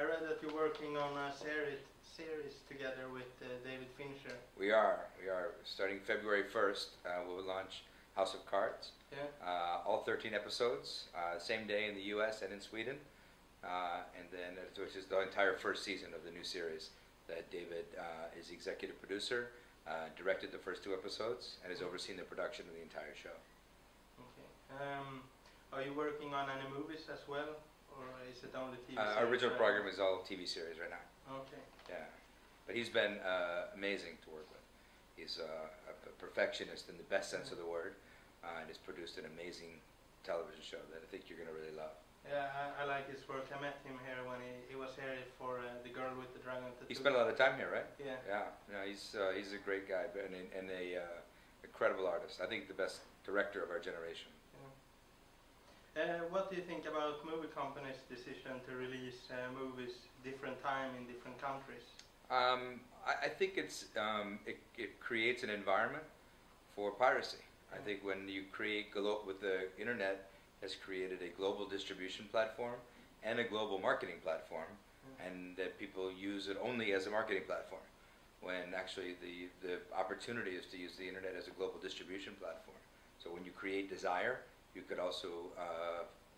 I read that you're working on a series together with David Fincher. We are starting February 1st. We'll launch House of Cards. Yeah. All 13 episodes, same day in the U.S. and in Sweden, and then which is the entire first season of the new series. That David is the executive producer, directed the first 2 episodes, and has overseen the production of the entire show. Okay. Are you working on any movies as well, or is it only TV series? Our original program is all TV series right now. Okay. Yeah, but he's been amazing to work with. He's a perfectionist in the best sense of the word, and has produced an amazing television show that I think you're going to really love. Yeah, I like his work. I met him here when he was here for The Girl with the Dragon Tattoo. He spent a lot of time here, right? Yeah. Yeah. No, he's a great guy and a incredible artist. I think the best director of our generation. Yeah. What do you think about movie companies' decision to release movies different time in different countries? I think it creates an environment for piracy. I think when you create with the internet has created a global distribution platform and a global marketing platform, and that people use it only as a marketing platform, when actually the opportunity is to use the internet as a global distribution platform. So when you create desire, you could also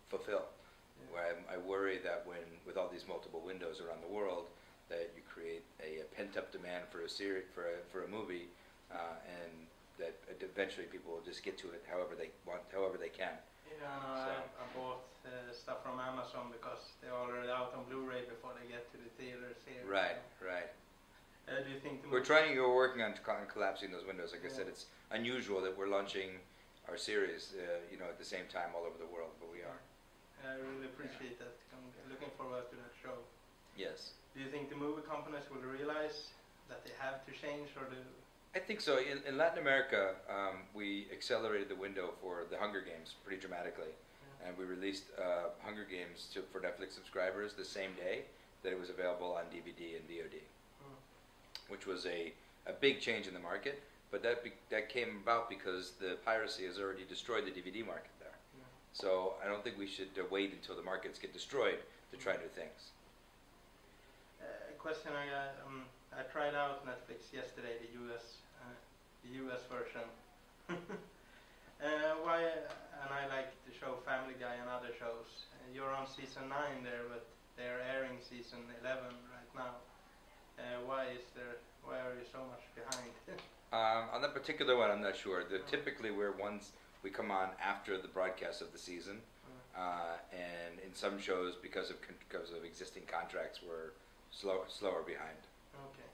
fulfill. Where I worry that with all these multiple windows around the world, that you create a pent-up demand for a series, for a movie, and that eventually people will just get to it however they want, however they can. Yeah, I bought stuff from Amazon because they're already out on Blu-ray before they get to the theaters here. Right, right. Do you think we're working on collapsing those windows. Like I said, it's unusual that we're launching our series, at the same time all over the world, but we are. I really appreciate that. I'm looking forward to that show. Yes. Do you think the movie companies will realize that they have to change, or do? I think so. In Latin America, we accelerated the window for the Hunger Games pretty dramatically, and we released Hunger Games for Netflix subscribers the same day that it was available on DVD and VOD, which was a big change in the market. But that came about because the piracy has already destroyed the DVD market there. So I don't think we should wait until the markets get destroyed to try new things. A question I got. I tried out Netflix yesterday, the US version. Why? And I like the show Family Guy and other shows. You're on season 9 there, but they're airing season 11 right now. Why are you so much behind? On that particular one, I'm not sure. Typically, we come on after the broadcast of the season, and in some shows, because of existing contracts, we're slower behind. Okay.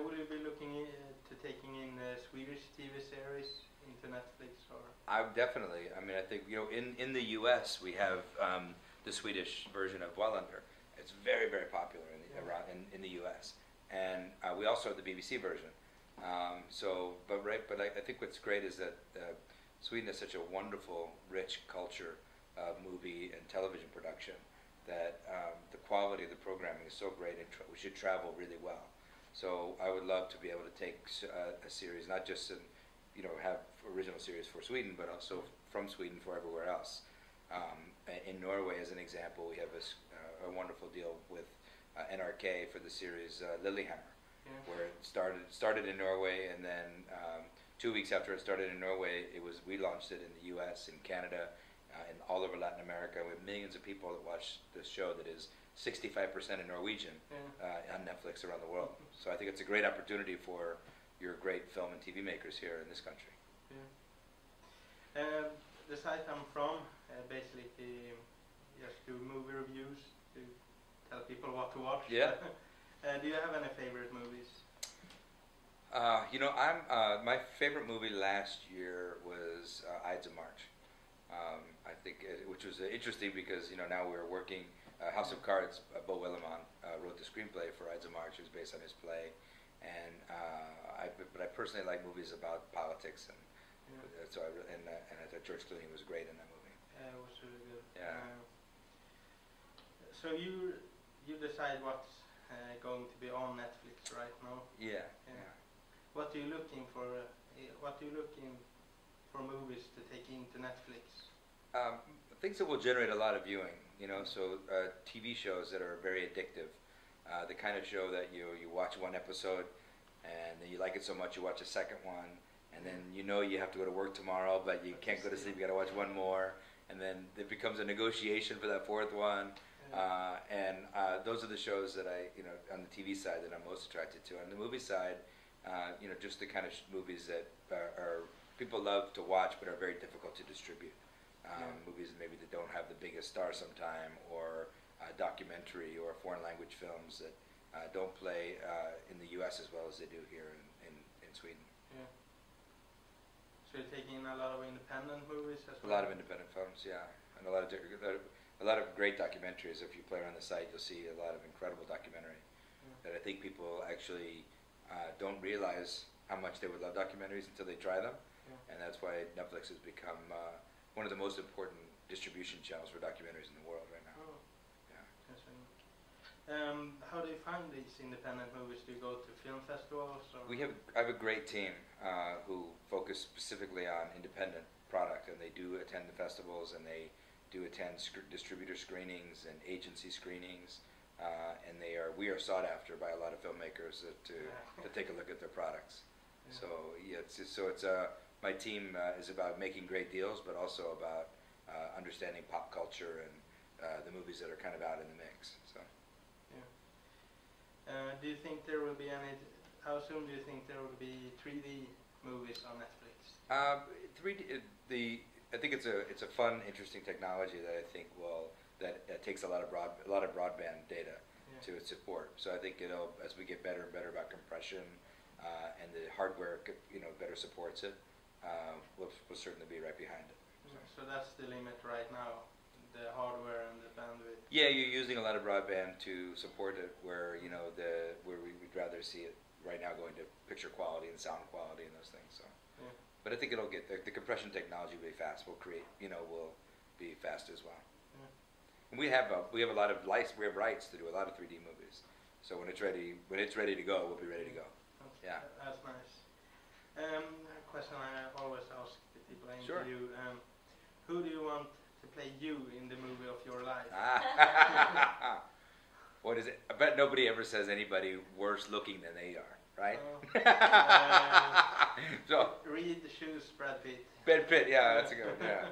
Would you be looking to taking in Swedish TV series into Netflix, or? Definitely. I mean, I think in the U.S. we have the Swedish version of Wallander. It's very, very popular in the U.S. And we also have the BBC version. But I think what's great is that Sweden has such a wonderful, rich culture of movie and television production that the quality of the programming is so great, and we should travel really well. So I would love to be able to take a series, not just have original series for Sweden, but also from Sweden for everywhere else. In Norway, as an example, we have a wonderful deal with NRK for the series Lillehammer, where it started in Norway, and then 2 weeks after it started in Norway, we launched it in the U.S., in Canada, and all over Latin America. We have millions of people that watch this show that is 65% in Norwegian on Netflix around the world. So I think it's a great opportunity for your great film and TV makers here in this country. Yeah. The site I'm from basically just do movie reviews to tell people what to watch. Yeah. Do you have any favorite movies? My favorite movie last year was Ides of March. I think, which was interesting because now we're working. House of Cards. Bo Willimon wrote the screenplay for Ides of March. It was based on his play, and but I personally like movies about politics, and so I thought George Clooney was great in that movie. Yeah, it was really good. Yeah. So you decide what's going to be on Netflix right now? Yeah. What are you looking for? What are you looking for movies to take into Netflix? things that will generate a lot of viewing. You know, so TV shows that are very addictive, the kind of show that you watch one episode, and then you like it so much you watch a second one, and then you know you have to go to work tomorrow, but you can't go to sleep. You got to watch one more, and then it becomes a negotiation for that fourth one. And those are the shows that I, on the TV side that I'm most attracted to. On the movie side, just the kind of movies that are people love to watch but are very difficult to distribute. Movies maybe that don't have the biggest star sometime, or documentary or foreign language films that don't play in the U.S. as well as they do here in Sweden. Yeah. So you're taking in a lot of independent movies as well? A lot of independent films, yeah, and a lot of great documentaries. If you play around the site, you'll see a lot of incredible documentary that I think people actually don't realize how much they would love documentaries until they try them, and that's why Netflix has become one of the most important distribution channels for documentaries in the world right now. Oh. Yeah. How do you find these independent movies? Do you go to film festivals? Or? I have a great team who focus specifically on independent product, and they do attend the festivals, and they do attend distributor screenings and agency screenings, and we are sought after by a lot of filmmakers to take a look at their products. Yeah. So it's my team is about making great deals, but also about understanding pop culture and the movies that are kind of out in the mix. So. Yeah. Do you think there will be any? How soon do you think there will be 3D movies on Netflix? 3D. I think it's a fun, interesting technology that I think that takes a lot of broadband data to its support. So I think as we get better and better about compression and the hardware better supports it, we'll certainly be right behind it. So that's the limit right now, the hardware and the bandwidth. Yeah, you're using a lot of broadband to support it, where where we would rather see it right now going to picture quality and sound quality and those things. So. Yeah. But I think it'll get the compression technology will be fast. Will be fast as well. Yeah. And we have a lot of rights to do a lot of 3D movies. So when it's ready to go, we'll be ready to go. Okay. Yeah. That's nice. A question I always ask the people I interview: who do you want to play you in the movie of your life? What is it? I bet nobody ever says anybody worse looking than they are. Right? So Read the shoes, Brad Pitt. Brad Pitt, yeah, that's a good one. Yeah,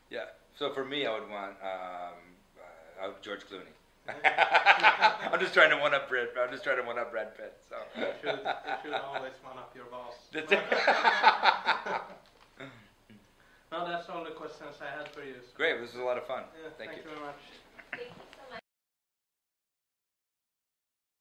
yeah. So for me, I would want George Clooney. I'm just trying to one up Brad Pitt. So you should always one up your boss. No, that's all the questions I had for you. Great, this was a lot of fun. Yeah, thank you very much.